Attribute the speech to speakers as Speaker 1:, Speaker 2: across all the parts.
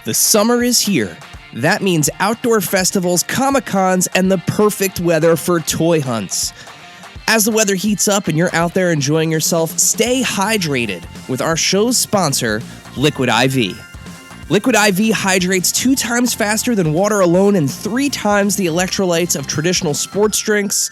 Speaker 1: The summer is here. That means outdoor festivals, Comic-Cons, and the perfect weather for toy hunts. As the weather heats up and you're out there enjoying yourself, stay hydrated with our show's sponsor, Liquid IV. Liquid IV hydrates 2 times faster than water alone and 3 times the electrolytes of traditional sports drinks.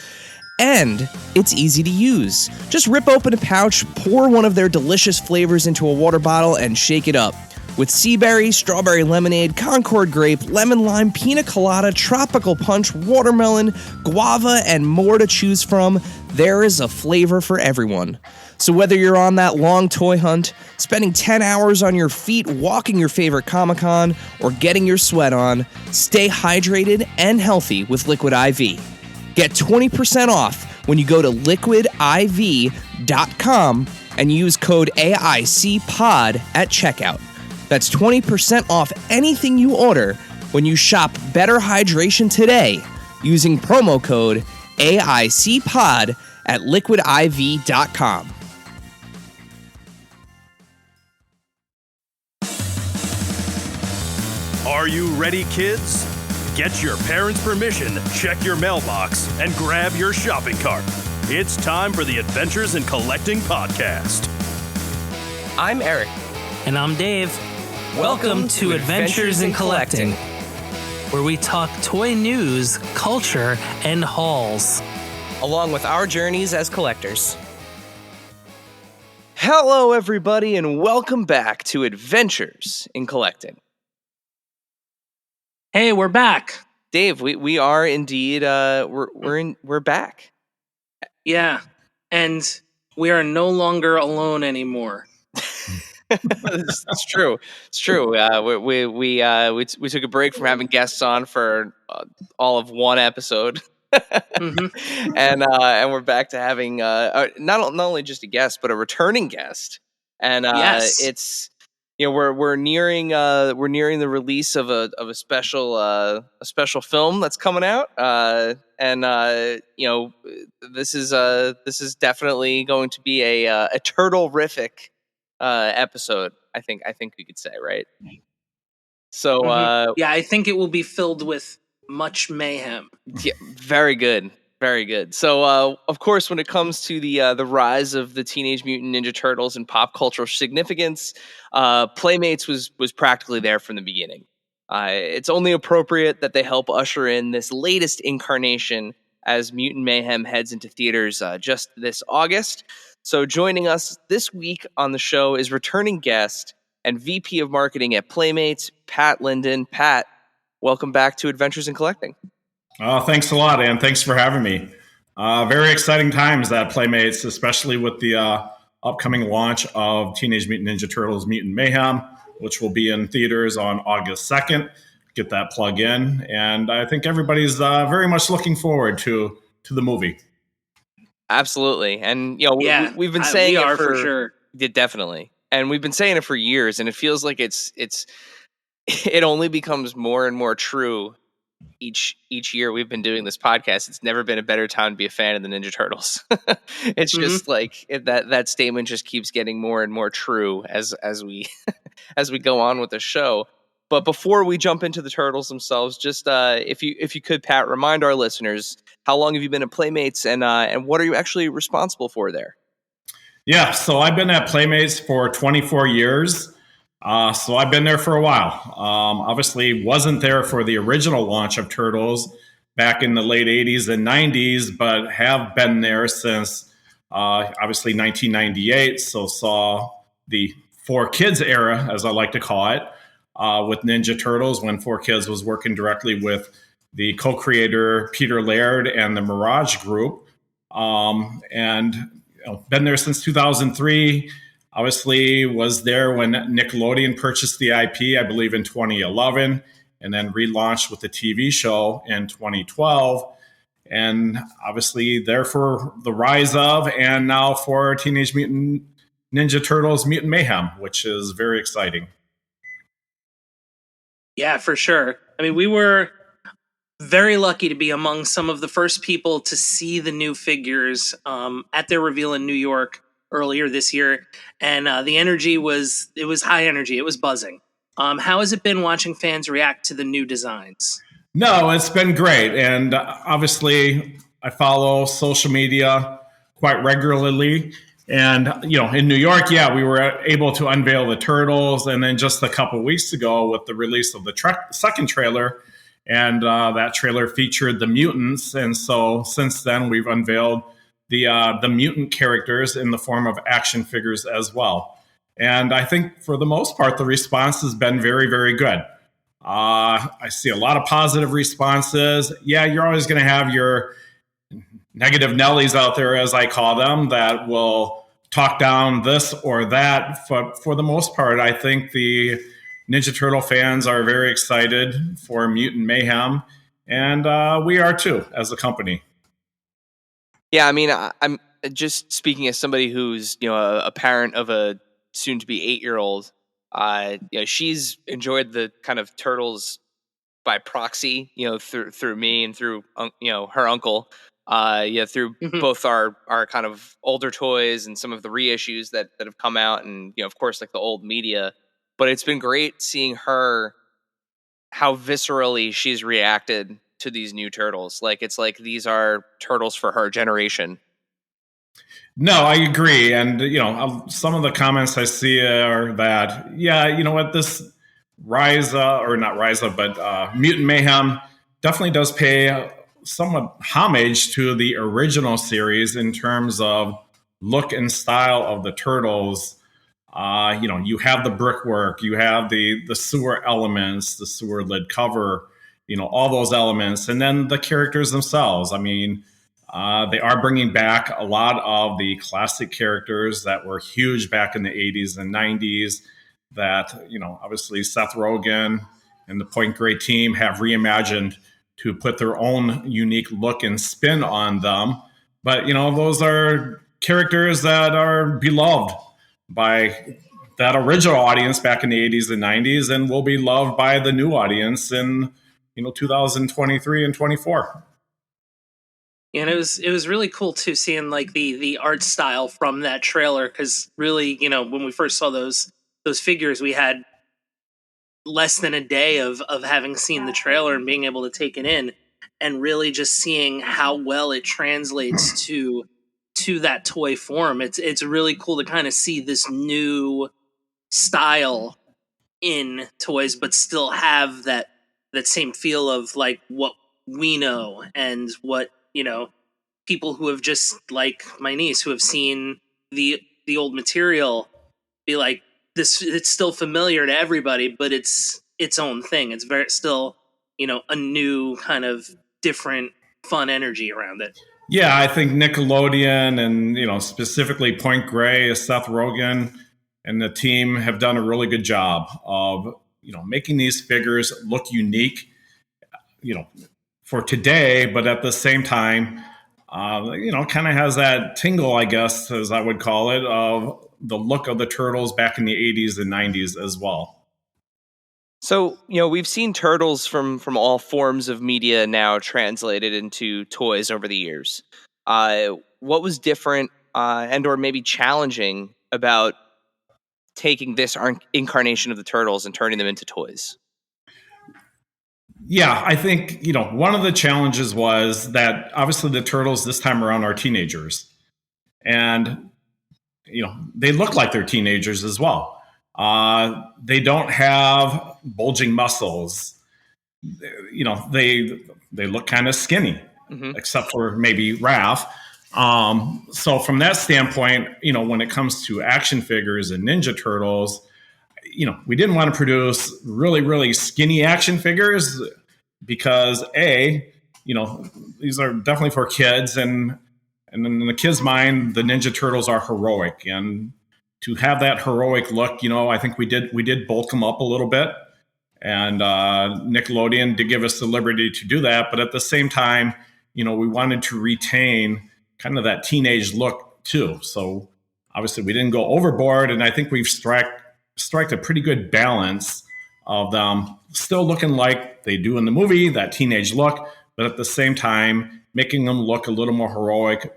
Speaker 1: And it's easy to use. Just rip open a pouch, pour one of their delicious flavors into a water bottle, and shake it up. With sea berry, strawberry lemonade, Concord grape, lemon lime, pina colada, tropical punch, watermelon, guava, and more to choose from, there is a flavor for everyone. So whether you're on that long toy hunt, spending 10 hours on your feet walking your favorite Comic-Con, or getting your sweat on, stay hydrated and healthy with Liquid IV. Get 20% off when you go to liquidiv.com and use code AICPOD at checkout. That's 20% off anything you order when you shop Better Hydration today using promo code AICPOD at liquidiv.com.
Speaker 2: Are you ready, kids? Get your parents' permission, check your mailbox, and grab your shopping cart. It's time for the Adventures in Collecting podcast.
Speaker 1: I'm Eric.
Speaker 3: And I'm Dave. Welcome to Adventures in Collecting, where we talk toy news, culture, and hauls,
Speaker 1: along with our journeys as collectors. Hello, everybody, and welcome back to Adventures in Collecting.
Speaker 3: Hey, we're back.
Speaker 1: Dave, we are indeed we're back.
Speaker 3: Yeah, and we are no longer alone anymore.
Speaker 1: It's true. It's true. We took a break from having guests on for all of one episode,
Speaker 3: Mm-hmm.
Speaker 1: and we're back to having not only just a guest but a returning guest. And
Speaker 3: Yes.
Speaker 1: It's we're nearing the release of a special film that's coming out. This is definitely going to be a turtle-rific episode. I think we could say, right? So
Speaker 3: Yeah, I think it will be filled with much mayhem.
Speaker 1: yeah, very good. Very good. So, of course, when it comes to the rise of the Teenage Mutant Ninja Turtles and pop cultural significance, Playmates was practically there from the beginning. It's only appropriate that they help usher in this latest incarnation as Mutant Mayhem heads into theaters just this August. So joining us this week on the show is returning guest and VP of Marketing at Playmates, Pat Linden. Pat, welcome back to Adventures in Collecting.
Speaker 4: Thanks a lot, and thanks for having me. Very exciting times at Playmates, especially with the upcoming launch of Teenage Mutant Ninja Turtles Mutant Mayhem, which will be in theaters on August 2nd. Get that plug in, and I think everybody's very much looking forward to the movie.
Speaker 1: Absolutely. And we've been saying it for sure. Yeah, definitely. And we've been saying it for years, and it feels like it only becomes more and more true each year we've been doing this podcast. It's never been a better time to be a fan of the Ninja Turtles. It's just like that statement just keeps getting more and more true as we as we go on with the show. But before we jump into the Turtles themselves, just if you could, Pat, remind our listeners, how long have you been at Playmates, and what are you actually responsible for there?
Speaker 4: Yeah, so I've been at Playmates for 24 years. So I've been there for a while. Obviously wasn't there for the original launch of Turtles back in the late 80s and 90s, but have been there since obviously 1998. So saw the 4Kids era, as I like to call it, with Ninja Turtles when 4Kids was working directly with the co-creator Peter Laird and the Mirage Group. Been there since 2003. Obviously was there when Nickelodeon purchased the IP, I believe in 2011, and then relaunched with the TV show in 2012. And obviously there for the rise of, and now for Teenage Mutant Ninja Turtles Mutant Mayhem, which is very exciting.
Speaker 3: Yeah, for sure. I mean, we were very lucky to be among some of the first people to see the new figures at their reveal in New York earlier this year, and the energy was high energy. It was buzzing. How has it been watching fans react to the new designs?
Speaker 4: No, it's been great. And obviously, I follow social media quite regularly. And, in New York, we were able to unveil the Turtles. And then just a couple of weeks ago with the release of the second trailer, and that trailer featured the Mutants. And so since then, we've unveiled the mutant characters in the form of action figures as well. And I think for the most part, the response has been very, very good. I see a lot of positive responses. Yeah, you're always going to have your negative Nellies out there, as I call them, that will talk down this or that. But for the most part, I think the Ninja Turtle fans are very excited for Mutant Mayhem. And we are too, as a company.
Speaker 1: Yeah, I mean, I'm just speaking as somebody who's, a parent of a soon-to-be 8-year-old. She's enjoyed the kind of Turtles by proxy, through me and through, her uncle. Through both our kind of older toys and some of the reissues that have come out, and of course, like the old media. But it's been great seeing her, how viscerally she's reacted to these new Turtles. Like, it's like these are Turtles for her generation.
Speaker 4: No, I agree. And, some of the comments I see are that, this Mutant Mayhem definitely does pay somewhat homage to the original series in terms of look and style of the Turtles. You have the brickwork, you have the sewer elements, the sewer lid cover, all those elements. And then the characters themselves. I mean, they are bringing back a lot of the classic characters that were huge back in the 80s and 90s that, obviously Seth Rogen and the Point Grey team have reimagined to put their own unique look and spin on them. But, those are characters that are beloved by that original audience back in the 80s and 90s and will be loved by the new audience in, 2023 and 24.
Speaker 3: And it was really cool too, seeing like the art style from that trailer, because really, when we first saw those figures, we had less than a day of having seen the trailer and being able to take it in, and really just seeing how well it translates to that toy form. It's really cool to kind of see this new style in toys, but still have that same feel of like what we know and what people who have just, like my niece, who have seen the old material, be like, this, it's still familiar to everybody, but it's its own thing. It's still a new kind of different fun energy around it.
Speaker 4: Yeah, I think Nickelodeon and specifically Point Grey, Seth Rogen and the team have done a really good job of making these figures look unique for today, but at the same time, kind of has that tingle, I guess, as I would call it, of the look of the Turtles back in the 80s and 90s as well.
Speaker 1: So, we've seen Turtles from all forms of media now translated into toys over the years. What was different and or maybe challenging about taking this incarnation of the Turtles and turning them into toys?
Speaker 4: Yeah, I think, one of the challenges was that obviously the Turtles this time around are teenagers. And, they look like they're teenagers as well. They don't have bulging muscles. They look kind of skinny, except for maybe Raph. So from that standpoint, when it comes to action figures and Ninja Turtles, we didn't want to produce really, really skinny action figures because these are definitely for kids, and in the kids' mind, the Ninja Turtles are heroic, and to have that heroic look, I think we did bulk them up a little bit, and Nickelodeon did give us the liberty to do that, but at the same time, we wanted to retain kind of that teenage look too. So obviously, we didn't go overboard, and I think we've struck a pretty good balance of them still looking like they do in the movie, that teenage look, but at the same time, making them look a little more heroic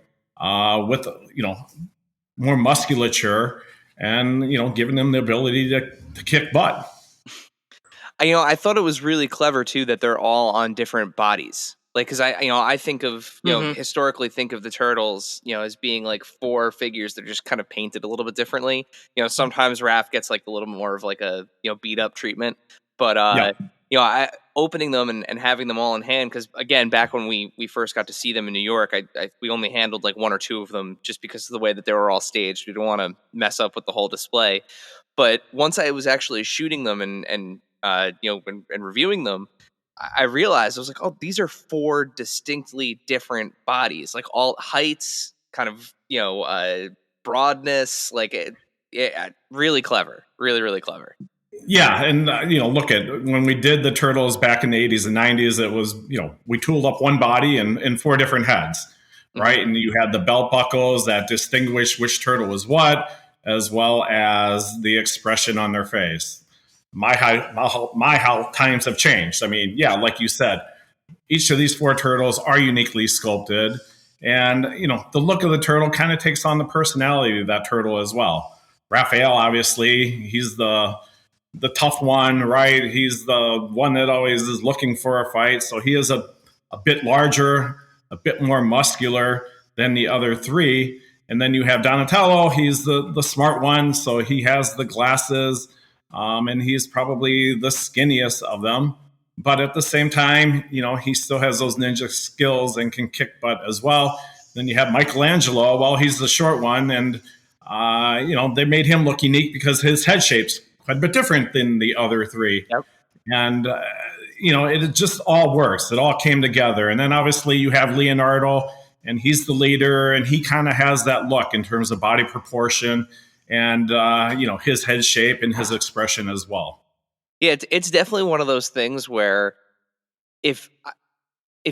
Speaker 4: with, more musculature and, giving them the ability to kick butt.
Speaker 5: I thought it was really clever too that they're all on different bodies. Like, because I think of, historically think of the turtles, as being like four figures that are just kind of painted a little bit differently. Sometimes Raph gets like a little more of like a, beat up treatment, but, I opening them and having them all in hand. Cause again, back when we first got to see them in New York, we only handled like one or two of them just because of the way that they were all staged. We didn't want to mess up with the whole display. But once I was actually shooting them and reviewing them, I realized I was like, oh, these are four distinctly different bodies, like all heights, kind of, broadness, like really clever, really, really clever.
Speaker 4: Yeah, and look at when we did the turtles back in the 80s and 90s, it was we tooled up one body and four different heads, right? And you had the belt buckles that distinguish which turtle was what, as well as the expression on their face. How times have changed. I mean, yeah, like you said, each of these four turtles are uniquely sculpted, and the look of the turtle kind of takes on the personality of that turtle as well. Raphael, obviously, he's the tough one, right? He's the one that always is looking for a fight. So he is a bit larger, a bit more muscular than the other three. And then you have Donatello. He's the smart one. So he has the glasses, and he's probably the skinniest of them. But at the same time, he still has those ninja skills and can kick butt as well. Then you have Michelangelo. Well, he's the short one. And, they made him look unique because his head shape's quite a bit different than the other three.
Speaker 5: Yep.
Speaker 4: And, it just all works. It all came together. And then obviously you have Leonardo, and he's the leader, and he kind of has that look in terms of body proportion and, his head shape and his expression as well.
Speaker 5: Yeah, it's definitely one of those things where if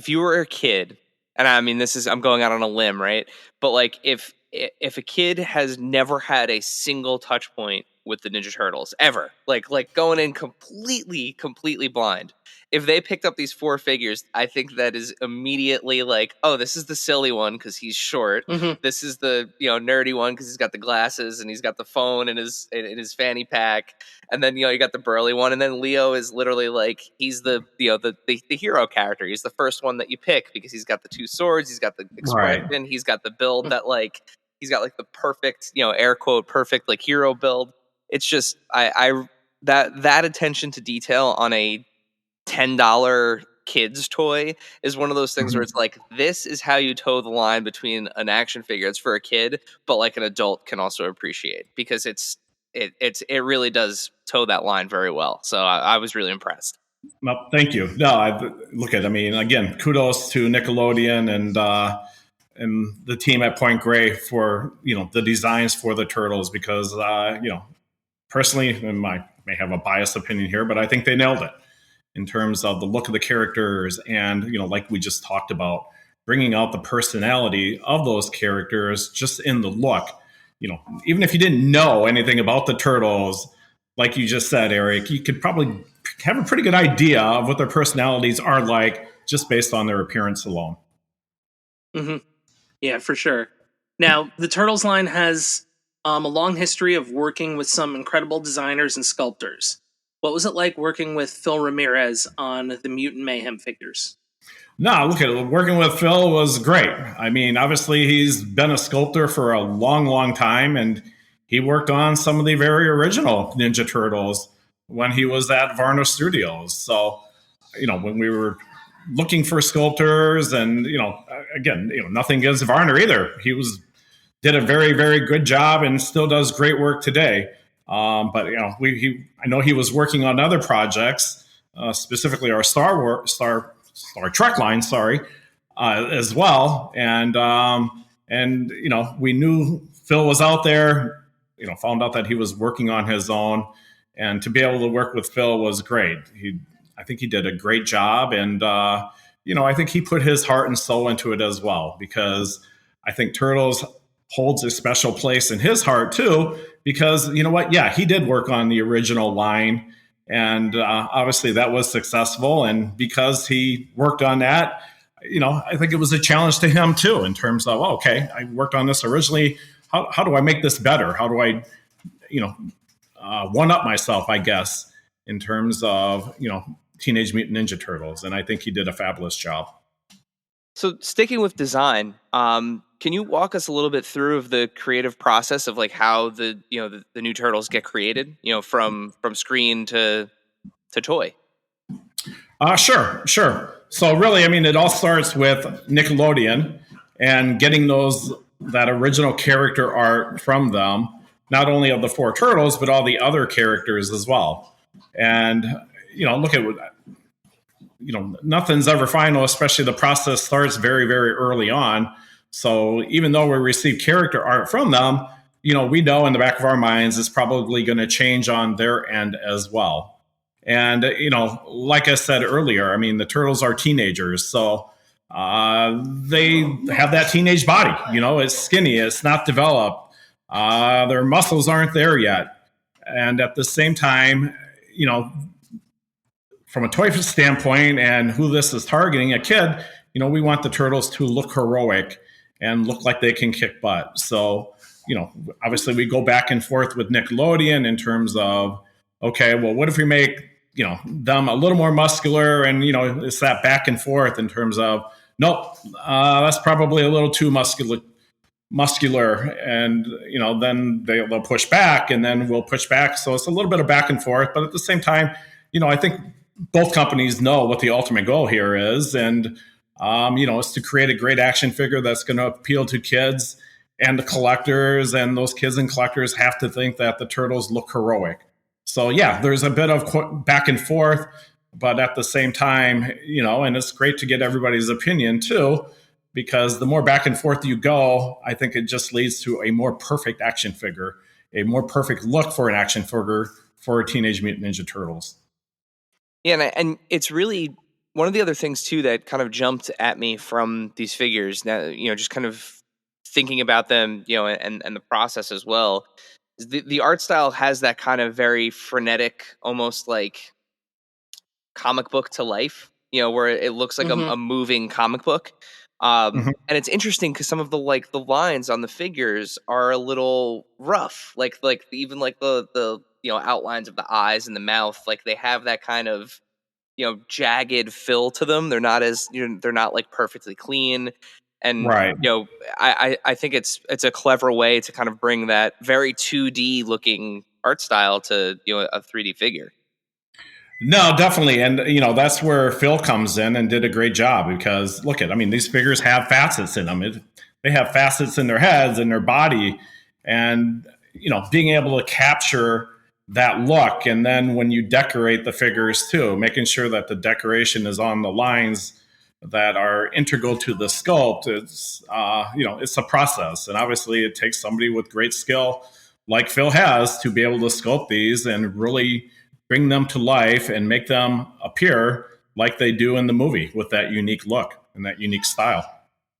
Speaker 5: you were a kid, and I mean, I'm going out on a limb, right? But like if a kid has never had a single touch point with the Ninja Turtles ever, like going in completely blind, if they picked up these four figures, I think that is immediately like, oh, this is the silly one because he's short.
Speaker 3: Mm-hmm.
Speaker 5: This is the nerdy one because he's got the glasses and he's got the phone in his fanny pack. And then you got the burly one, and then Leo is literally like he's the hero character. He's the first one that you pick because he's got the two swords, he's got the expression,
Speaker 4: Right.
Speaker 5: He's got the build that like he's got like the perfect air quote perfect like hero build. It's just that attention to detail on a $10 kids toy is one of those things where it's like, this is how you toe the line between an action figure that's for a kid, but like an adult can also appreciate, because it really does toe that line very well. So I was really impressed.
Speaker 4: Well, thank you. No, again, kudos to Nickelodeon and the team at Point Grey for the designs for the turtles, because personally, and I may have a biased opinion here, but I think they nailed it in terms of the look of the characters and like we just talked about, bringing out the personality of those characters just in the look. Even if you didn't know anything about the turtles, like you just said, Eric, you could probably have a pretty good idea of what their personalities are like just based on their appearance alone.
Speaker 3: Mm-hmm. Yeah, for sure. Now, the Turtles line has a long history of working with some incredible designers and sculptors. What was it like working with Phil Ramirez on the Mutant Mayhem figures?
Speaker 4: No, look at it. Working with Phil was great. I mean, obviously, he's been a sculptor for a long, long time, and he worked on some of the very original Ninja Turtles when he was at Varna Studios. So, when we were looking for sculptors, and again, nothing against Varner either. He did a very, very good job and still does great work today. But I know he was working on other projects, specifically our Star Trek line, as well. And we knew Phil was out there. Found out that he was working on his own, and to be able to work with Phil was great. I think he did a great job, and I think he put his heart and soul into it as well, because I think Turtles holds a special place in his heart too, because he did work on the original line, and obviously that was successful, and because he worked on that, I think it was a challenge to him too, in terms of, okay, I worked on this originally, how do I make this better? How do I one up myself, I guess? in terms of, Teenage Mutant Ninja Turtles. And I think he did a fabulous job.
Speaker 5: So sticking with design, can you walk us a little bit through of the creative process of like how the new Turtles get created, from screen to toy?
Speaker 4: Sure. So really, it all starts with Nickelodeon and getting that original character art from them, not only of the four turtles, but all the other characters as well. And, look at nothing's ever final, especially the process starts very, very early on. So even though we receive character art from them, we know in the back of our minds it's probably going to change on their end as well. And, like I said earlier, the turtles are teenagers. So they have that teenage body, it's skinny, it's not developed. Their muscles aren't there yet. And at the same time, from a toy standpoint and who this is targeting, a kid, we want the turtles to look heroic and look like they can kick butt. So, obviously we go back and forth with Nickelodeon in terms of, okay, well, what if we make, them a little more muscular? And, it's that back and forth in terms of, nope, that's probably a little too muscular. And, then they'll push back and then we'll push back. So it's a little bit of back and forth. But at the same time, I think both companies know what the ultimate goal here is. And, it's to create a great action figure that's going to appeal to kids and the collectors. And those kids and collectors have to think that the turtles look heroic. So, yeah, there's a bit of back and forth. But at the same time, and it's great to get everybody's opinion, too, because the more back and forth you go, I think it just leads to a more perfect action figure, a more perfect look for an action figure for Teenage Mutant Ninja Turtles.
Speaker 5: Yeah, and it's really one of the other things, too, that kind of jumped at me from these figures, now, just kind of thinking about them, and the process as well. The art style has that kind of very frenetic, almost like comic book to life, where it looks like a moving comic book. And it's interesting because some of the lines on the figures are a little rough, like even like the outlines of the eyes and the mouth, like they have that kind of jagged fill to them. They're not they're not like perfectly clean. And
Speaker 4: right.
Speaker 5: I think it's a clever way to kind of bring that very 2D looking art style to a 3D figure.
Speaker 4: No, definitely. And, that's where Phil comes in and did a great job because look these figures have facets in them. They have facets in their heads and their body and, being able to capture that look. And then when you decorate the figures too, making sure that the decoration is on the lines that are integral to the sculpt, it's, it's a process. And obviously it takes somebody with great skill like Phil has to be able to sculpt these and really bring them to life and make them appear like they do in the movie with that unique look and that unique style.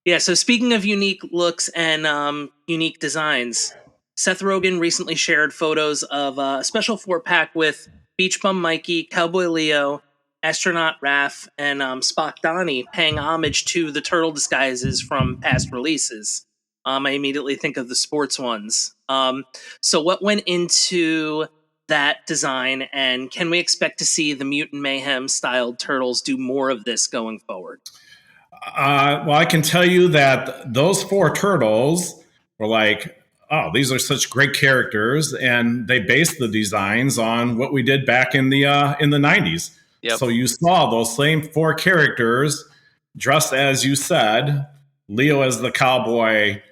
Speaker 3: Yeah, so speaking of unique looks and unique designs, Seth Rogen recently shared photos of a special 4-pack with Beach Bum Mikey, Cowboy Leo, Astronaut Raph, and Spock Donnie paying homage to the turtle disguises from past releases. I immediately think of the sports ones. So what went into that design, and can we expect to see the Mutant Mayhem styled turtles do more of this going forward?
Speaker 4: Well, I can tell you that those 4 turtles were like, oh, these are such great characters, and they based the designs on what we did back in the 90s.
Speaker 5: Yep.
Speaker 4: So you saw those same 4 characters dressed as you said, Leo as the cowboy,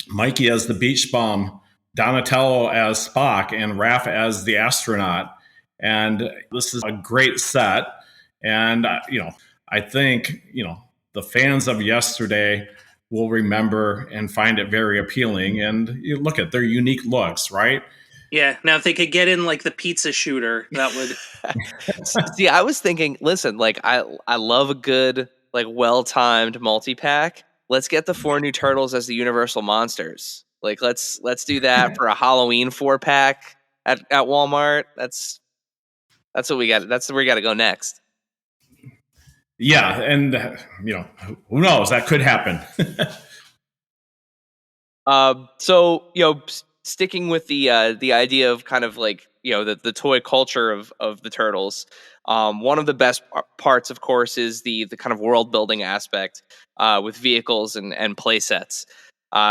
Speaker 4: Mikey as the beach bum, Donatello as Spock, and Raph as the astronaut. And this is a great set. And, I think, the fans of yesterday will remember and find it very appealing. And you look at their unique looks, right?
Speaker 3: Yeah. Now, if they could get in like the pizza shooter, that would.
Speaker 5: See, I was thinking, listen, like I love a good, like well-timed multi-pack. Let's get the 4 new turtles as the Universal Monsters. Like let's do that for a Halloween 4-pack at Walmart. That's what we got. That's where we got to go next.
Speaker 4: Yeah, and who knows? That could happen.
Speaker 5: So sticking with the idea of kind of like, the toy culture of the Turtles, one of the best parts, of course, is the kind of world building aspect with vehicles and play sets.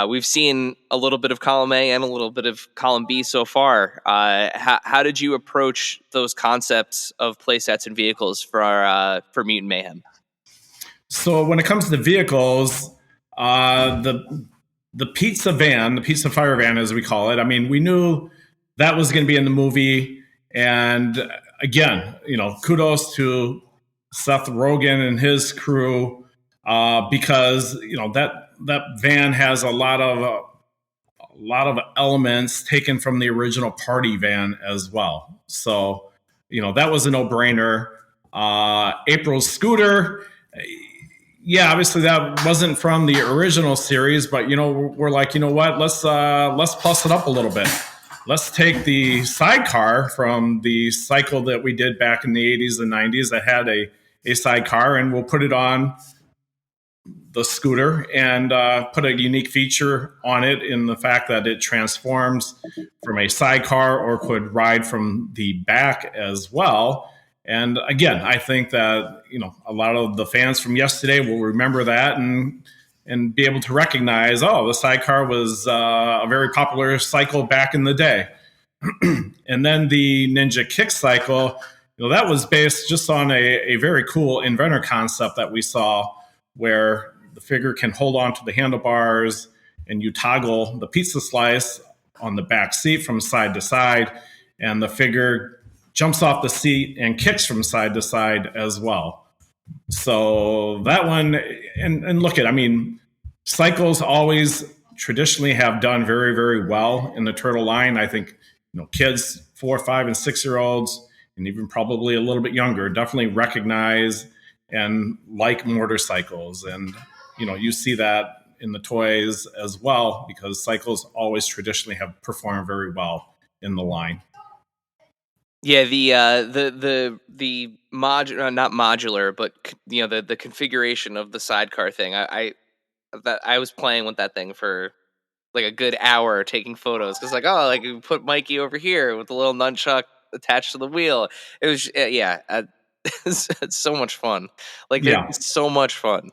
Speaker 5: We've seen a little bit of column A and a little bit of column B so far. How did you approach those concepts of play sets and vehicles for Mutant Mayhem?
Speaker 4: So when it comes to vehicles, the pizza van, the pizza fire van, as we call it, I mean, we knew that was going to be in the movie. And again, kudos to Seth Rogen and his crew, because, that van has a lot of elements taken from the original party van as well. So, that was a no-brainer. April's scooter, yeah, obviously that wasn't from the original series, but we're like, what? Let's plus it up a little bit. Let's take the sidecar from the cycle that we did back in the 80s and 90s that had a sidecar, and we'll put it on the scooter and put a unique feature on it in the fact that it transforms from a sidecar or could ride from the back as well. And again, I think that, a lot of the fans from yesterday will remember that and be able to recognize, the sidecar was a very popular cycle back in the day. And then the Ninja Kick cycle, that was based just on a very cool inventor concept that we saw, where the figure can hold on to the handlebars and you toggle the pizza slice on the back seat from side to side, and the figure jumps off the seat and kicks from side to side as well. So that one, and look at, cycles always traditionally have done very, very well in the Turtle line. I think, kids 4, 5, and 6-year-olds, and even probably a little bit younger, definitely recognize and like motorcycles. And, you see that in the toys as well, because cycles always traditionally have performed very well in the line.
Speaker 5: Yeah, the not modular, but the configuration of the sidecar thing. I was playing with that thing for like a good hour, taking photos, because you put Mikey over here with the little nunchuck attached to the wheel. It was it's so much fun. It's so much fun.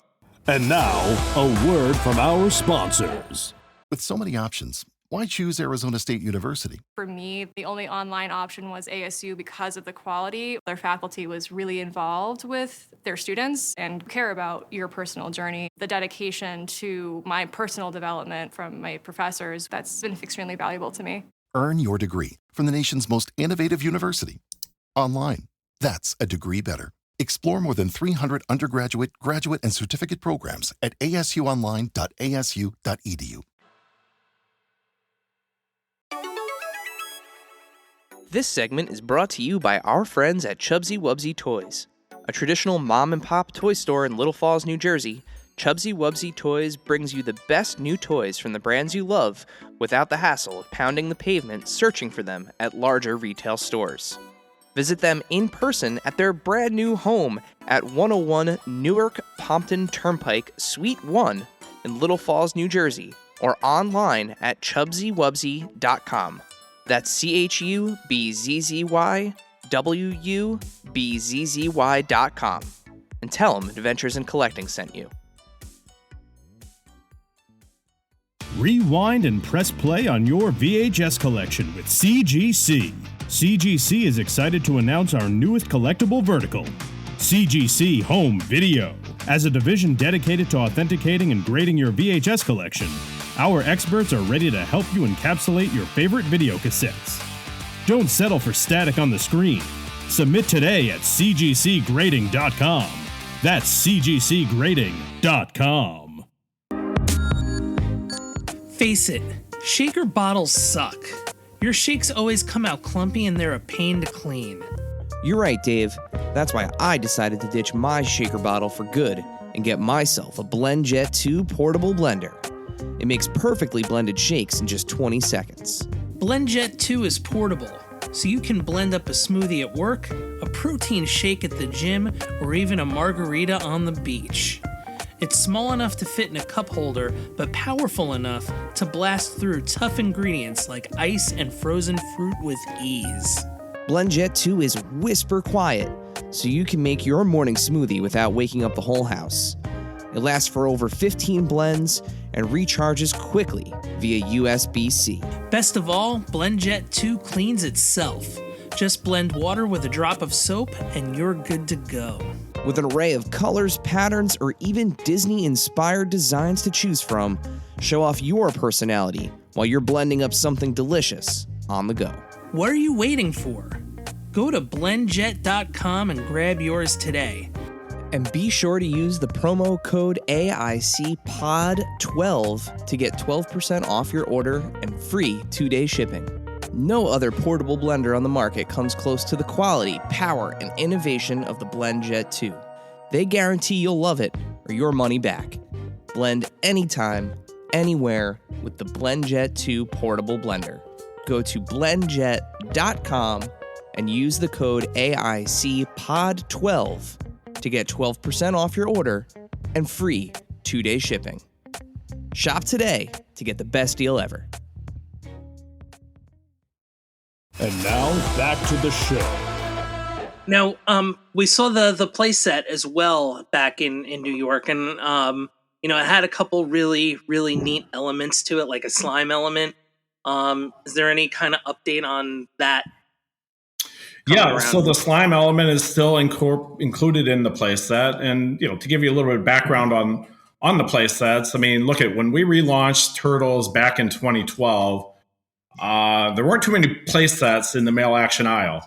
Speaker 2: And now a word from our sponsors.
Speaker 6: With so many options, why choose Arizona State University?
Speaker 7: For me, the only online option was ASU because of the quality. Their faculty was really involved with their students and care about your personal journey. The dedication to my personal development from my professors, that's been extremely valuable to me.
Speaker 6: Earn your degree from the nation's most innovative university. Online. That's a degree better. Explore more than 300 undergraduate, graduate, and certificate programs at asuonline.asu.edu.
Speaker 5: This segment is brought to you by our friends at Chubsy Wubsy Toys. A traditional mom-and-pop toy store in Little Falls, New Jersey, Chubsy Wubsy Toys brings you the best new toys from the brands you love without the hassle of pounding the pavement searching for them at larger retail stores. Visit them in person at their brand new home at 101 Newark Pompton Turnpike, Suite 1 in Little Falls, New Jersey, or online at ChubsyWubsy.com. That's ChubzyWubzzy.com. And tell them Adventures in Collecting sent you.
Speaker 8: Rewind and press play on your VHS collection with CGC. CGC is excited to announce our newest collectible vertical, CGC Home Video. As a division dedicated to authenticating and grading your VHS collection, our experts are ready to help you encapsulate your favorite video cassettes. Don't settle for static on the screen. Submit today at cgcgrading.com. That's cgcgrading.com.
Speaker 9: Face it, shaker bottles suck. Your shakes always come out clumpy and they're a pain to clean.
Speaker 1: You're right, Dave. That's why I decided to ditch my shaker bottle for good and get myself a BlendJet 2 portable blender. It makes perfectly blended shakes in just 20 seconds.
Speaker 9: BlendJet 2 is portable, so you can blend up a smoothie at work, a protein shake at the gym, or even a margarita on the beach. It's small enough to fit in a cup holder, but powerful enough to blast through tough ingredients like ice and frozen fruit with ease.
Speaker 1: BlendJet 2 is whisper quiet, so you can make your morning smoothie without waking up the whole house. It lasts for over 15 blends and recharges quickly via USB-C.
Speaker 9: Best of all, BlendJet 2 cleans itself. Just blend water with a drop of soap and you're good to go.
Speaker 1: With an array of colors, patterns, or even Disney-inspired designs to choose from, show off your personality while you're blending up something delicious on the go.
Speaker 9: What are you waiting for? Go to blendjet.com and grab yours today.
Speaker 1: And be sure to use the promo code AICPOD12 to get 12% off your order and free 2-day shipping. No other portable blender on the market comes close to the quality, power, and innovation of the BlendJet 2. They guarantee you'll love it or your money back. Blend anytime, anywhere with the BlendJet 2 portable blender. Go to blendjet.com and use the code AICPOD12 to get 12% off your order and free 2-day shipping. Shop today to get the best deal ever.
Speaker 8: And now, back to the show.
Speaker 3: Now, we saw the play set as well back in New York, and it had a couple really, really neat elements to it, like a slime element. Is there any kind of update on that?
Speaker 4: Yeah, so the slime element is still included in the playset, and to give you a little bit of background on the playsets, I mean, look at when we relaunched Turtles back in 2012, there weren't too many playsets in the male action aisle,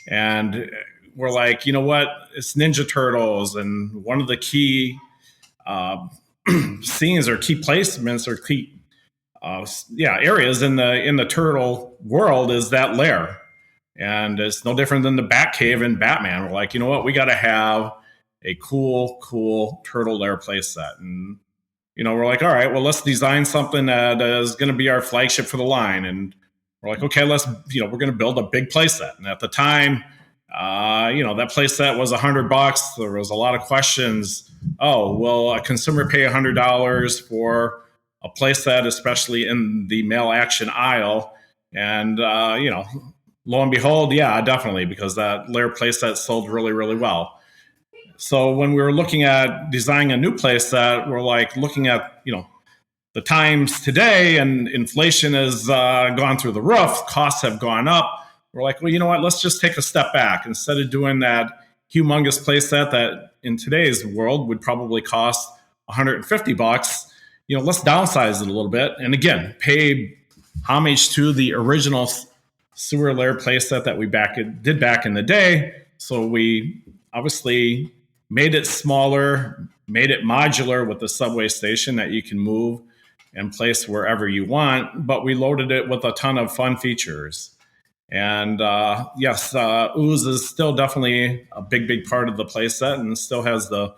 Speaker 4: and we're like, you know what, it's Ninja Turtles, and one of the key scenes or key placements or key areas in the turtle world is that lair. And it's no different than the Batcave in Batman. We're like, you know what? We got to have a cool turtle lair playset. And, we're like, all right, well, let's design something that is going to be our flagship for the line. And we're like, okay, we're going to build a big playset. And at the time, that playset was $100. There was a lot of questions. Oh, will a consumer pay $100 for a playset, especially in the male action aisle? And, lo and behold, yeah, definitely, because that layer playset sold really, really well. So when we were looking at designing a new playset, we're like looking at, the times today, and inflation has gone through the roof. Costs have gone up. We're like, well, you know what? Let's just take a step back. Instead of doing that humongous playset that in today's world would probably cost $150, let's downsize it a little bit. And again, pay homage to the original sewer layer playset that we did back in the day. So we obviously made it smaller, made it modular with the subway station that you can move and place wherever you want, but we loaded it with a ton of fun features. And yes, ooze is still definitely a big part of the playset, and still has the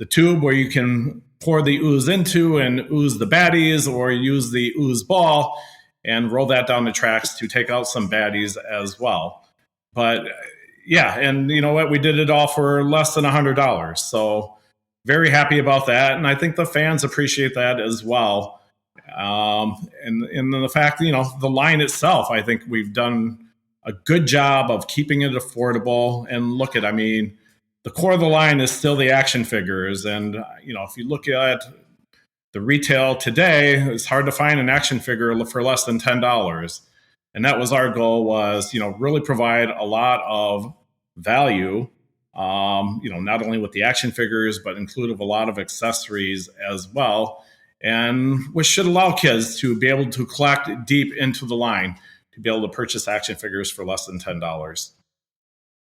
Speaker 4: tube where you can pour the ooze into and ooze the baddies, or use the ooze ball and roll that down the tracks to take out some baddies as well. But yeah, and you know what? We did it all for less than $100. So very happy about that. And I think the fans appreciate that as well. And the fact, the line itself, I think we've done a good job of keeping it affordable. And look at, the core of the line is still the action figures. And, if you look at the retail today, it's hard to find an action figure for less than $10. And that was our goal, was, really provide a lot of value, not only with the action figures, but include a lot of accessories as well. And which should allow kids to be able to collect deep into the line, to be able to purchase action figures for less than $10.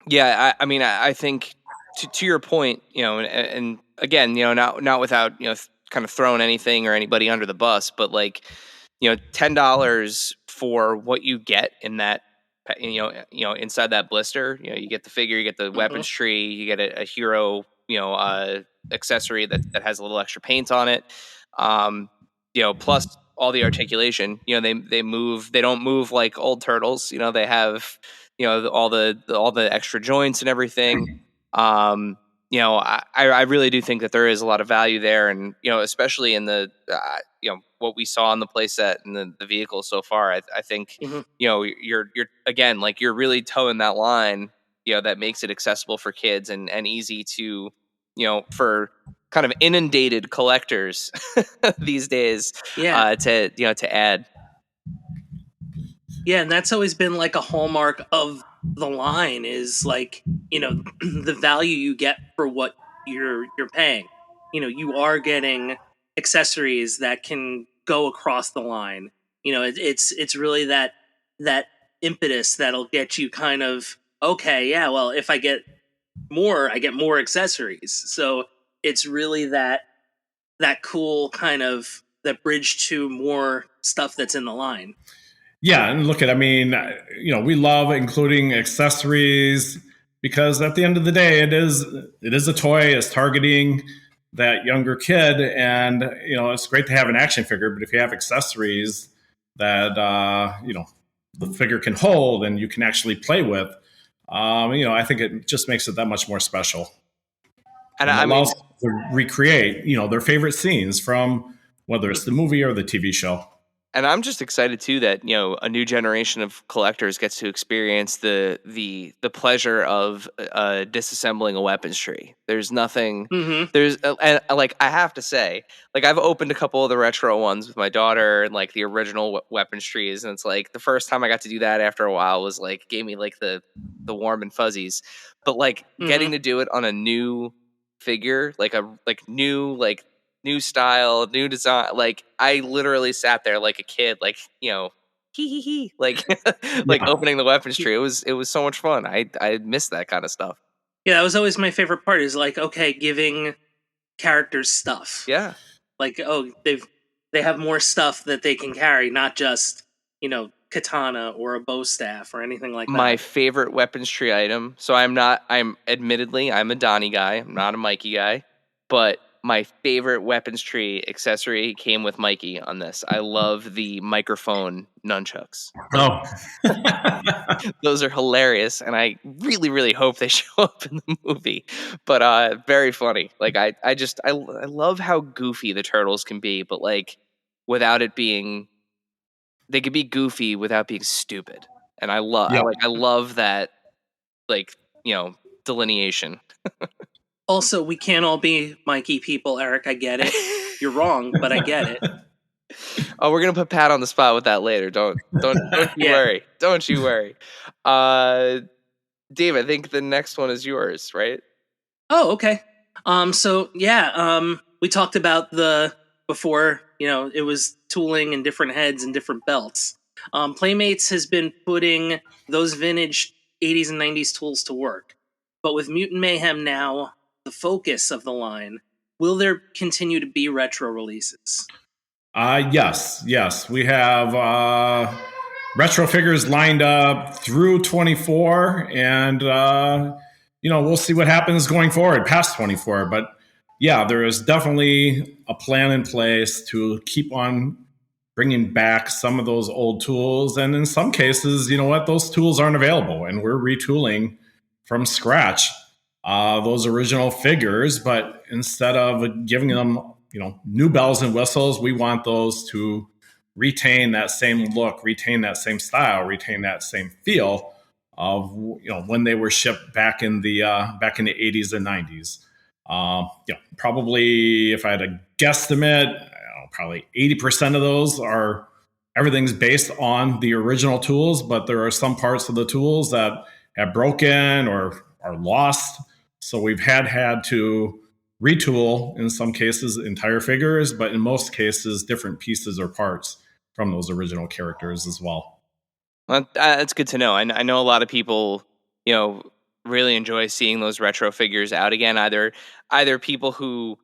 Speaker 5: Yeah, I think to your point, and again, not without, kind of throwing anything or anybody under the bus, but like, $10 for what you get in that, inside that blister, you get the figure, you get the weapons tree, you get a hero, accessory that has a little extra paint on it. Plus all the articulation, they move, they don't move like old turtles, they have, all the extra joints and everything. I really do think that there is a lot of value there, and especially in the what we saw on the playset and the vehicle so far. I think you're again, like, you're really towing that line, that makes it accessible for kids and easy to for kind of inundated collectors these days. To add.
Speaker 3: Yeah, and that's always been like a hallmark of the line is like, the value you get for what you're paying. You are getting accessories that can go across the line. It's really that impetus that'll get you kind of, okay, yeah, well, if I get more, I get more accessories. So it's really that cool kind of that bridge to more stuff that's in the line.
Speaker 4: Yeah, and look at, I mean, we love including accessories because at the end of the day, it is a toy. It's targeting that younger kid, and it's great to have an action figure. But if you have accessories that the figure can hold and you can actually play with, I think it just makes it that much more special. And it allows them to recreate their favorite scenes from whether it's the movie or the TV show.
Speaker 5: And I'm just excited too that a new generation of collectors gets to experience the pleasure of disassembling a weapons tree. There's nothing. There's and like, I have to say, like, I've opened a couple of the retro ones with my daughter and like the original weapons trees, and it's like the first time I got to do that after a while was like gave me like the warm and fuzzies. But like getting to do it on a new figure, like new style, new design. Like, I literally sat there like a kid, like, hee, like, like opening the weapons tree. It was so much fun. I miss that kind of stuff.
Speaker 3: Yeah, that was always my favorite part. Is like, okay, giving characters stuff.
Speaker 5: Yeah,
Speaker 3: like, oh, they have more stuff that they can carry, not just katana or a bow staff or anything like that.
Speaker 5: My favorite weapons tree item. So I'm admittedly a Donnie guy. I'm not a Mikey guy, but my favorite weapons tree accessory came with Mikey on this. I love the microphone nunchucks.
Speaker 4: Oh.
Speaker 5: Those are hilarious, and I really, really hope they show up in the movie. But very funny. Like, I love how goofy the turtles can be, but like without it being, they could be goofy without being stupid. And I love that, like, delineation.
Speaker 3: Also, we can't all be Mikey people, Eric. I get it. You're wrong, but I get it.
Speaker 5: Oh, we're gonna put Pat on the spot with that later. Don't you worry. Don't you worry. Dave, I think the next one is yours, right?
Speaker 3: Oh, okay. We talked about before, it was tooling and different heads and different belts. Playmates has been putting those vintage 80s and 90s tools to work. But with Mutant Mayhem now the focus of the line, will there continue to be retro releases?
Speaker 4: Yes. We have retro figures lined up through 24, and we'll see what happens going forward past 24. But yeah, there is definitely a plan in place to keep on bringing back some of those old tools, and in some cases, those tools aren't available, and we're retooling from scratch those original figures. But instead of giving them new bells and whistles, we want those to retain that same look, retain that same style, retain that same feel of when they were shipped back in the 80s and 90s. Probably, if I had to guesstimate, probably 80% of those are, everything's based on the original tools, but there are some parts of the tools that have broken or are lost. So we've had to retool, in some cases, entire figures, but in most cases, different pieces or parts from those original characters as well.
Speaker 5: Well, that's good to know. I know a lot of people, really enjoy seeing those retro figures out again. Either people who,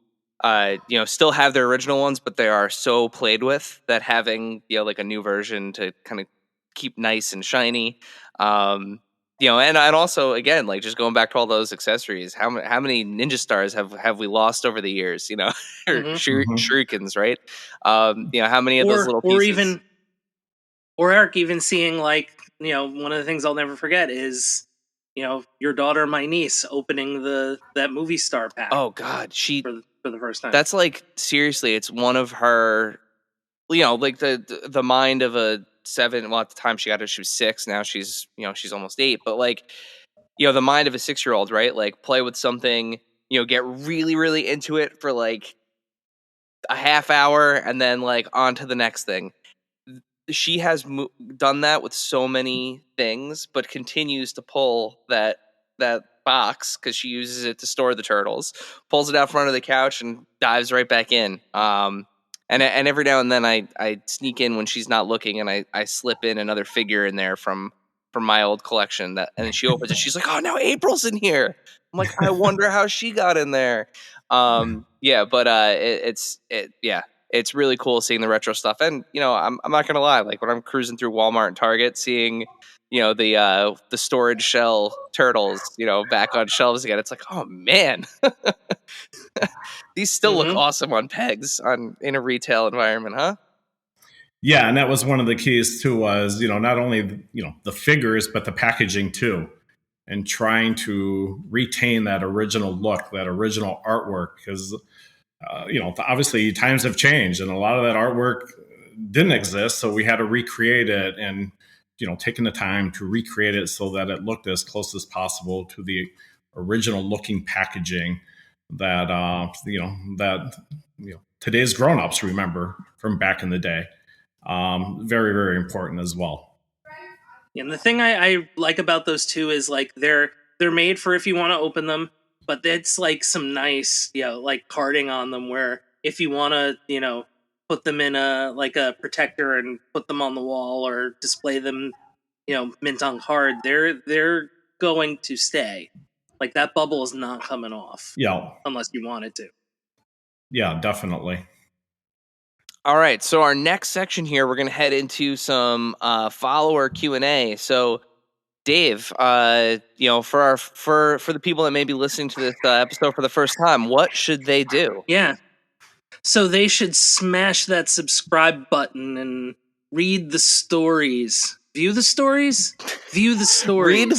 Speaker 5: still have their original ones, but they are so played with that having, like a new version to kind of keep nice and shiny. And also, again, like, just going back to all those accessories, how many ninja stars have we lost over the years? Or shurikens, right? How many of those little pieces?
Speaker 3: Or Eric, even seeing, like, one of the things I'll never forget is, your daughter, my niece, opening that movie star pack.
Speaker 5: Oh God,
Speaker 3: for the first time.
Speaker 5: That's like, seriously, it's one of her, like the mind of a 7. Well, at the time she got it, she was 6. Now she's almost 8. But like, the mind of a 6-year-old, right? Like, play with something, get really, really into it for like a half hour, and then like on to the next thing. She has done that with so many things, but continues to pull that box, because she uses it to store the turtles, pulls it out front of the couch and dives right back in. And every now and then I sneak in when she's not looking, and I slip in another figure in there from my old collection, and then she opens it. She's like, "Oh, now April's in here." I'm like, "I wonder how she got in there." Yeah, but it's really cool seeing the retro stuff. And I'm not gonna lie, like when I'm cruising through Walmart and Target, seeing the storage shell turtles back on shelves again, it's like, oh man. These still look awesome on pegs in a retail environment, huh?
Speaker 4: Yeah, and that was one of the keys too, was not only the figures, but the packaging too, and trying to retain that original look, that original artwork, because obviously times have changed, and a lot of that artwork didn't exist, so we had to recreate it, and taking the time to recreate it so that it looked as close as possible to the original looking packaging that today's grown-ups remember from back in the day. Very, very important as well.
Speaker 3: And the thing I like about those two is like they're made for if you want to open them, but it's like some nice like carding on them, where if you want to put them in a protector and put them on the wall or display them mint on card, they're going to stay. Like that bubble is not coming off.
Speaker 4: Yeah,
Speaker 3: unless you want it to.
Speaker 4: Yeah, definitely.
Speaker 5: All right, so our next section here, we're going to head into some follower Q&A. So, Dave, for the people that may be listening to this episode for the first time, what should they do?
Speaker 3: Yeah, so they should smash that subscribe button and read the stories. View the stories. Read
Speaker 5: the stories.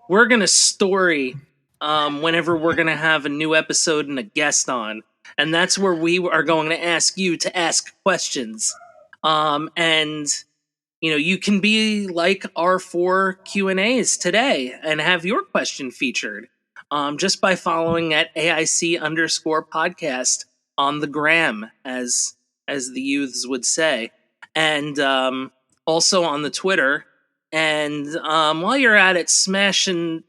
Speaker 3: We're gonna story whenever we're gonna have a new episode and a guest on. And that's where we are going to ask you to ask questions. And, you can be like our 4 Q&As today and have your question featured just by following at AIC_podcast on the gram, as the youths would say. And also on the Twitter. And while you're at it, smash and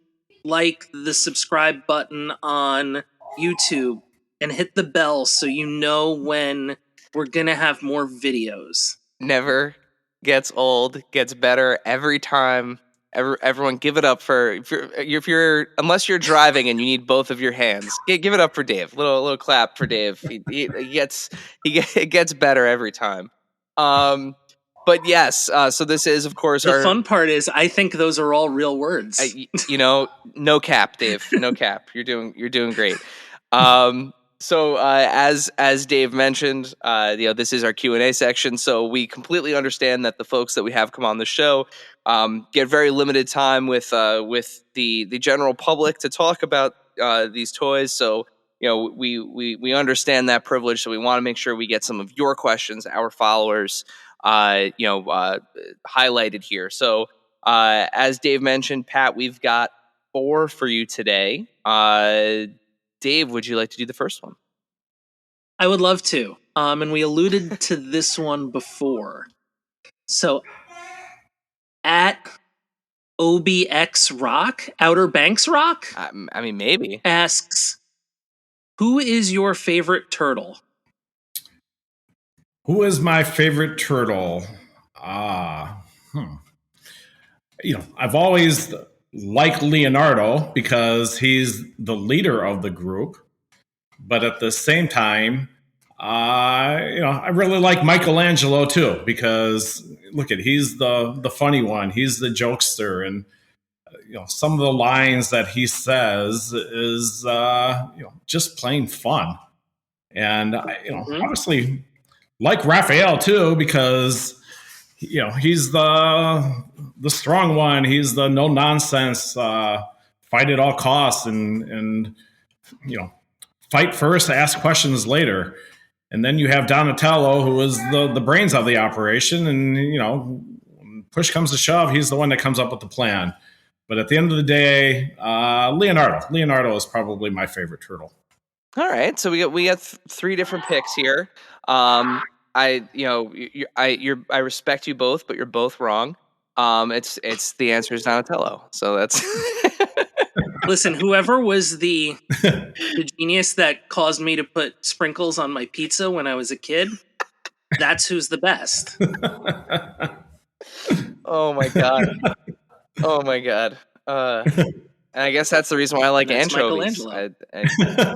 Speaker 3: like the subscribe button on YouTube. And hit the bell so you know when we're going to have more videos.
Speaker 5: Never gets old, gets better every time. Everyone give it up for, if you're unless you're driving and you need both of your hands, give it up for Dave. Little clap for Dave. It gets better every time. But yes, so this is, of course,
Speaker 3: the fun part is I think those are all real words.
Speaker 5: No cap, Dave. No cap. You're doing great. So as Dave mentioned, this is our Q&A section. So we completely understand that the folks that we have come on the show get very limited time with the general public to talk about these toys. So we understand that privilege. So we want to make sure we get some of your questions, our followers, highlighted here. So as Dave mentioned, Pat, we've got 4 for you today. Dave, would you like to do the first one?
Speaker 3: I would love to. And we alluded to this one before. So, at OBX Rock, Outer Banks Rock?
Speaker 5: I mean, maybe.
Speaker 3: Asks, who is your favorite turtle?
Speaker 4: Who is my favorite turtle? I've always like Leonardo because he's the leader of the group, but at the same time, I really like Michelangelo too, because he's the funny one, he's the jokester, and some of the lines that he says is just plain fun, and obviously like Raphael too, because he's the strong one. He's the no nonsense, fight at all costs, and fight first, ask questions later. And then you have Donatello, who is the brains of the operation, and when push comes to shove, he's the one that comes up with the plan. But at the end of the day, Leonardo is probably my favorite turtle.
Speaker 5: All right, so we got three different picks here. I respect you both, but you're both wrong. It's the answer is Donatello. So that's
Speaker 3: Listen, whoever was the genius that caused me to put sprinkles on my pizza when I was a kid, that's who's the best.
Speaker 5: Oh my god. And I guess that's the reason why I like anchovies. I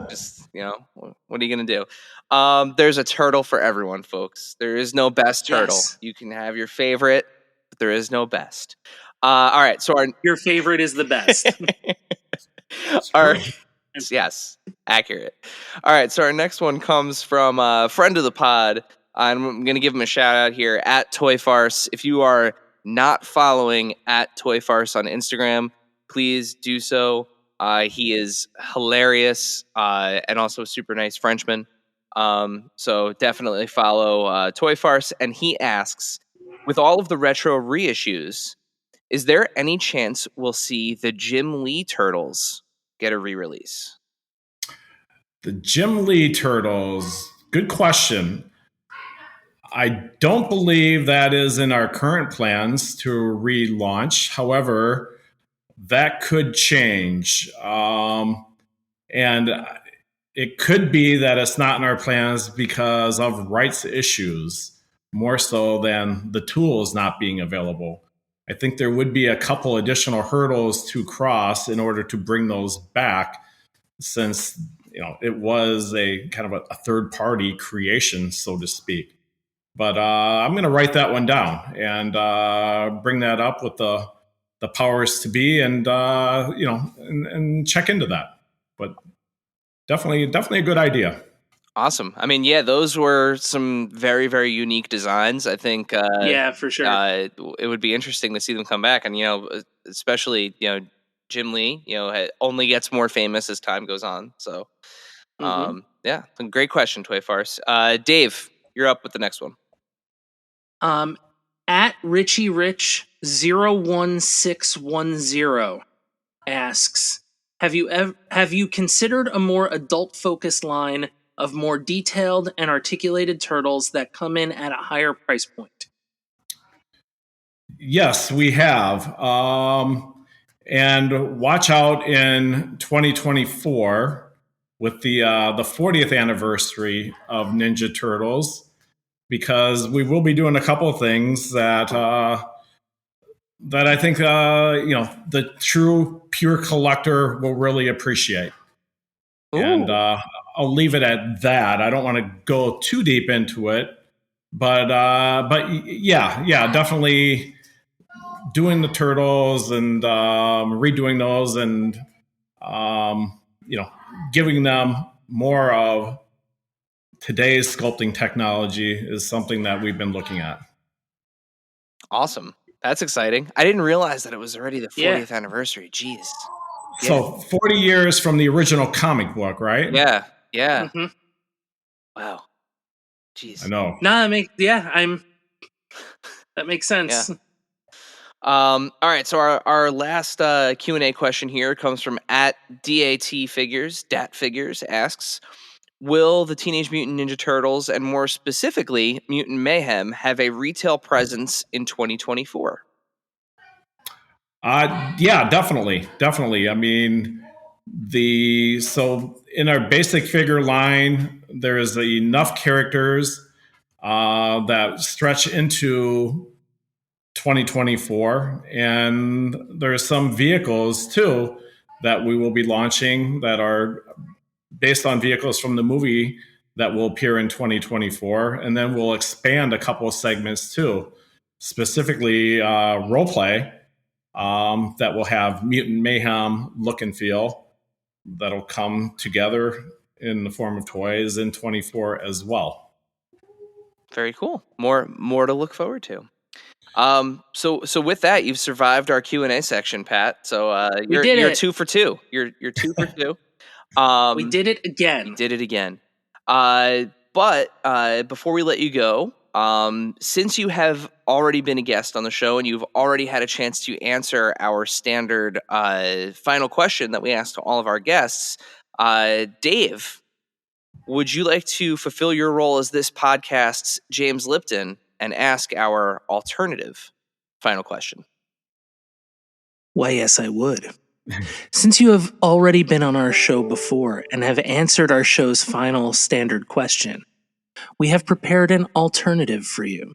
Speaker 5: just, what are you going to do? There's a turtle for everyone, folks. There is no best turtle. Yes. You can have your favorite, but there is no best. All right. So
Speaker 3: your favorite is the best.
Speaker 5: Yes, accurate. All right. So our next one comes from a friend of the pod. I'm going to give him a shout out here at Toy Farce. If you are not following at Toy Farce on Instagram, please do so. He is hilarious and also a super nice Frenchman. So definitely follow Toy Farce. And he asks, with all of the retro reissues, is there any chance we'll see the Jim Lee Turtles get a re-release?
Speaker 4: The Jim Lee Turtles, good question. I don't believe that is in our current plans to relaunch. However, that could change. And it could be that it's not in our plans because of rights issues, more so than the tools not being available. I think there would be a couple additional hurdles to cross in order to bring those back, since it was a kind of a third-party creation, so to speak. But I'm going to write that one down and bring that up with the powers to be, and and check into that. But definitely a good idea.
Speaker 5: Awesome. I mean, yeah, those were some very, very unique designs. I think,
Speaker 3: yeah, for sure,
Speaker 5: it would be interesting to see them come back, and especially Jim Lee, only gets more famous as time goes on. So, yeah, great question, Toy Farce. Dave, you're up with the next one.
Speaker 3: At Richie Rich 01610 asks, have you considered a more adult focused line of more detailed and articulated turtles that come in at a higher price point?
Speaker 4: Yes, we have. And watch out in 2024 with the 40th anniversary of Ninja Turtles, because we will be doing a couple of things that I think the true pure collector will really appreciate. Ooh. And I'll leave it at that. I don't want to go too deep into it, but yeah, definitely doing the turtles and redoing those, and giving them more of today's sculpting technology is something that we've been looking at.
Speaker 5: Awesome. That's exciting. I didn't realize that it was already the 40th anniversary. Jeez.
Speaker 4: So 40 years from the original comic book, right?
Speaker 5: Yeah. Mm-hmm. Wow. Jeez.
Speaker 4: I know.
Speaker 3: No, that makes sense.
Speaker 5: Yeah. All right. So our last Q&A question here comes from at DAT Figures. Dat Figures asks, will the Teenage Mutant Ninja Turtles, and more specifically Mutant Mayhem, have a retail presence in 2024?
Speaker 4: Yeah, definitely. I mean, so in our basic figure line, there is enough characters that stretch into 2024, and there are some vehicles too that we will be launching that are based on vehicles from the movie that will appear in 2024, and then we'll expand a couple of segments too, specifically roleplay. That will have Mutant Mayhem look and feel that'll come together in the form of toys in 24 as well.
Speaker 5: Very cool. More to look forward to. So with that, you've survived our Q&A section, Pat. So you're 2 for 2. You're 2 for 2.
Speaker 3: We did it again.
Speaker 5: You did it again. But before we let you go, since you have already been a guest on the show and you've already had a chance to answer our standard final question that we ask to all of our guests, Dave, would you like to fulfill your role as this podcast's James Lipton and ask our alternative final question?
Speaker 9: Why, yes, I would. Since you have already been on our show before and have answered our show's final standard question, we have prepared an alternative for you.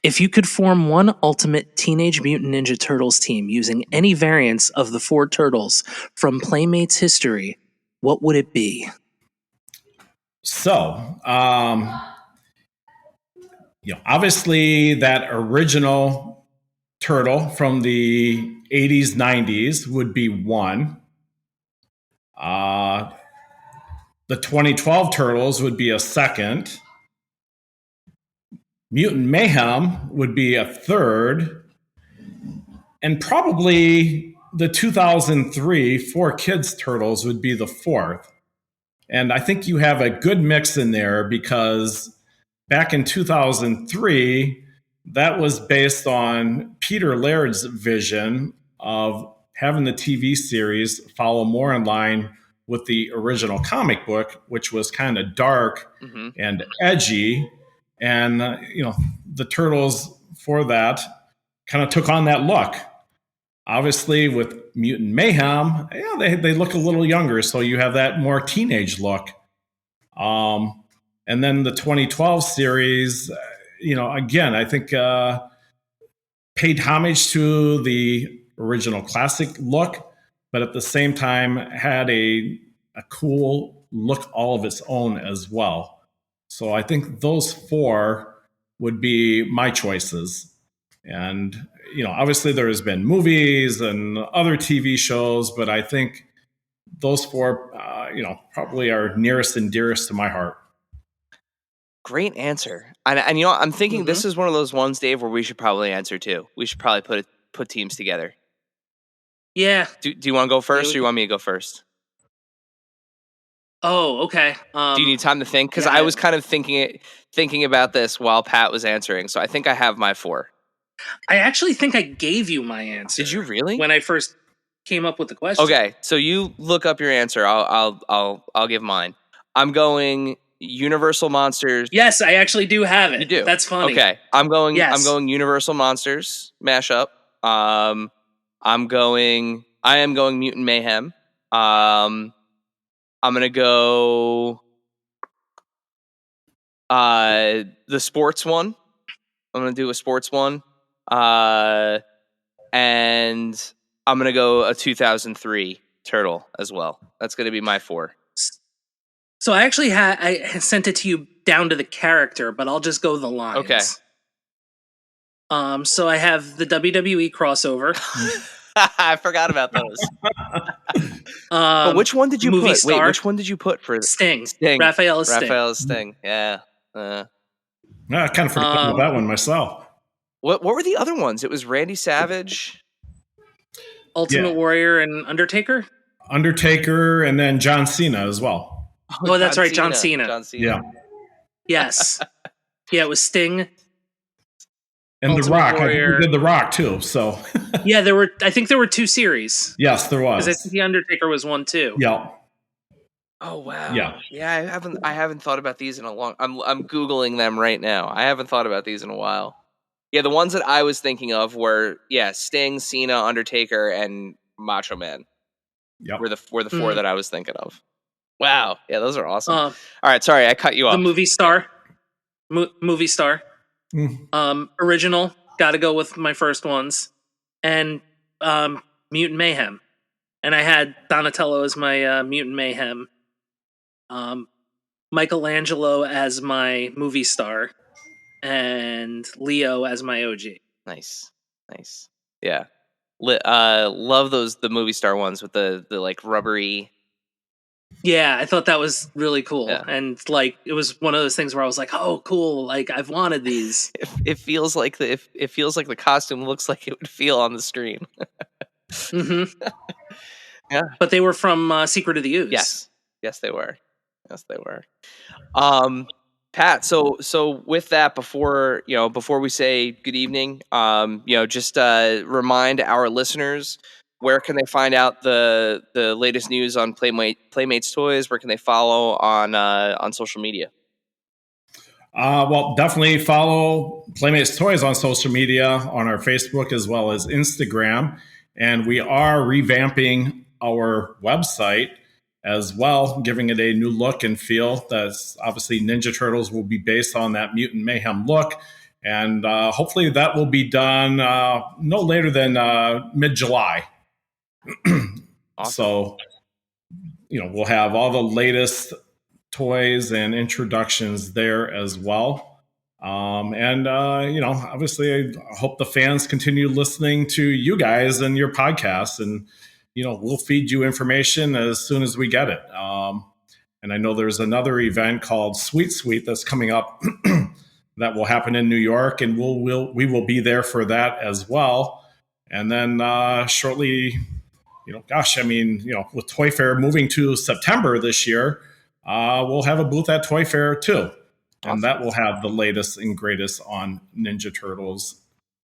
Speaker 9: If you could form one ultimate Teenage Mutant Ninja Turtles team using any variants of the 4 turtles from Playmates history, what would it be?
Speaker 4: So, obviously that original turtle from the 80s, 90s would be one. The 2012 Turtles would be a second. Mutant Mayhem would be a third. And probably the 2003 Four Kids Turtles would be the fourth. And I think you have a good mix in there because back in 2003, that was based on Peter Laird's vision of having the TV series follow more in line with the original comic book, which was kind of dark and edgy. And, the Turtles for that kind of took on that look. Obviously, with Mutant Mayhem, they look a little younger, so you have that more teenage look. And then the 2012 series, again, I think paid homage to the original classic look, but at the same time had a cool look all of its own as well. So I think those 4 would be my choices. And, obviously there has been movies and other TV shows, but I think those 4, probably are nearest and dearest to my heart.
Speaker 5: Great answer. And I'm thinking this is one of those ones, Dave, where we should probably answer too. We should probably put teams together.
Speaker 3: Yeah.
Speaker 5: Do you want to go first, or do you want me to go first?
Speaker 3: Oh, okay.
Speaker 5: Do you need time to think? Because I was kind of thinking about this while Pat was answering, so I think I have my 4.
Speaker 3: I actually think I gave you my answer.
Speaker 5: Did you really?
Speaker 3: When I first came up with the question.
Speaker 5: Okay, so you look up your answer. I'll give mine. I'm going Universal Monsters.
Speaker 3: Yes, I actually do have it.
Speaker 5: You do.
Speaker 3: That's funny.
Speaker 5: Okay, I'm going Universal Monsters mashup. I am going Mutant Mayhem. I'm gonna go the sports one. I'm gonna do a sports one. And I'm gonna go a 2003 turtle as well. That's gonna be my 4.
Speaker 3: So I actually I sent it to you down to the character, but I'll just go the lines.
Speaker 5: Okay.
Speaker 3: So I have the WWE crossover.
Speaker 5: I forgot about those. But which one did you put?
Speaker 3: Star.
Speaker 5: Wait, which one did you put for
Speaker 3: Sting? Raphael's
Speaker 5: Sting. Yeah.
Speaker 4: I kind of forgot about that one myself.
Speaker 5: What were the other ones? It was Randy Savage,
Speaker 3: Ultimate Warrior, and Undertaker.
Speaker 4: Undertaker, and then John Cena as well.
Speaker 3: Oh, that's right, John Cena.
Speaker 4: Yeah.
Speaker 3: Yes. Yeah, it was Sting.
Speaker 4: And
Speaker 3: Ultimate
Speaker 4: The Rock.
Speaker 3: Warrior.
Speaker 4: I think we did The Rock too. So.
Speaker 3: Yeah, I think there were 2 series.
Speaker 4: Yes, there was.
Speaker 3: Because I think the Undertaker was one too.
Speaker 4: Yeah.
Speaker 5: Oh wow.
Speaker 4: Yeah.
Speaker 5: Yeah, I haven't thought about these in a long. I'm googling them right now. I haven't thought about these in a while. Yeah, the ones that I was thinking of were Sting, Cena, Undertaker, and Macho Man.
Speaker 4: Yep.
Speaker 5: Were the 4 that I was thinking of. Wow. Yeah, those are awesome. All right, sorry, I cut you off.
Speaker 3: The movie star. Movie star. Original. Got to go with my first ones. And Mutant Mayhem. And I had Donatello as my Mutant Mayhem. Michelangelo as my movie star. And Leo as my OG.
Speaker 5: Nice. Yeah. Love the movie star ones with the like rubbery
Speaker 3: Yeah, I thought that was really cool.
Speaker 5: Yeah.
Speaker 3: And like it was one of those things where I was like, "Oh, cool. Like I've wanted these."
Speaker 5: It feels like the costume looks like it would feel on the screen.
Speaker 3: Mhm.
Speaker 5: Yeah.
Speaker 3: But they were from Secret of the Ooze.
Speaker 5: Yes, they were. Pat, so with that, before we say good evening, just remind our listeners, where can they find out the latest news on Playmates toys? Where can they follow on social media?
Speaker 4: Well, definitely follow Playmates Toys on social media, on our Facebook as well as Instagram. And we are revamping our website as well, giving it a new look and feel. That's obviously Ninja Turtles will be based on that Mutant Mayhem look. And hopefully that will be done no later than mid-July.
Speaker 5: Awesome.
Speaker 4: So, we'll have all the latest toys and introductions there as well. Obviously I hope the fans continue listening to you guys and your podcast, and, we'll feed you information as soon as we get it. And I know there's another event called Sweet that's coming up that will happen in New York, and we will be there for that as well. And then shortly, with Toy Fair moving to September this year, we'll have a booth at Toy Fair too. And that will have the latest and greatest on Ninja Turtles,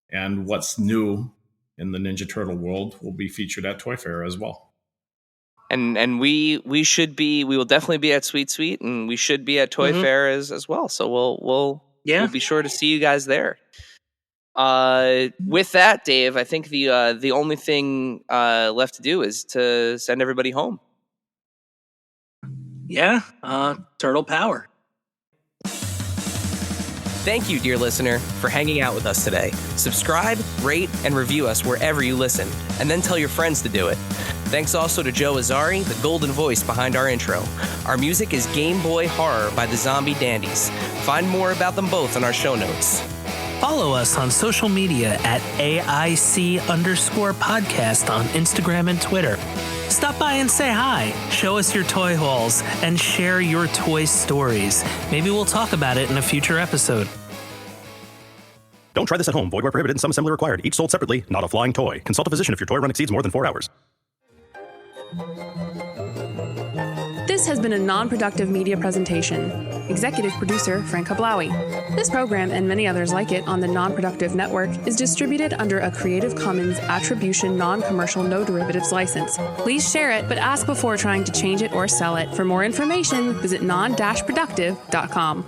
Speaker 4: and what's new in the Ninja Turtle world will be featured at Toy Fair as well.
Speaker 5: And we will definitely be at Sweet, and we should be at Toy Fair as well. So we'll be sure to see you guys there. With that, Dave, I think the only thing left to do is to send everybody home.
Speaker 3: Yeah, Turtle Power.
Speaker 1: Thank you, dear listener, for hanging out with us today. Subscribe, rate, and review us wherever you listen, and then tell your friends to do it. Thanks also to Joe Azari, the golden voice behind our intro. Our music is Game Boy Horror by the Zombie Dandies. Find more about them both in our show notes.
Speaker 9: Follow us on social media at AIC_podcast on Instagram and Twitter. Stop by and say hi, show us your toy hauls, and share your toy stories. Maybe we'll talk about it in a future episode.
Speaker 2: Don't try this at home. Void where prohibited and some assembly required. Each sold separately, not a flying toy. Consult a physician if your toy run exceeds more than 4 hours.
Speaker 10: This has been a non-productive media presentation. Executive producer, Frank Hablawi. This program and many others like it on the Non-Productive Network is distributed under a Creative Commons Attribution Non-Commercial No Derivatives license. Please share it, but ask before trying to change it or sell it. For more information, visit non-productive.com.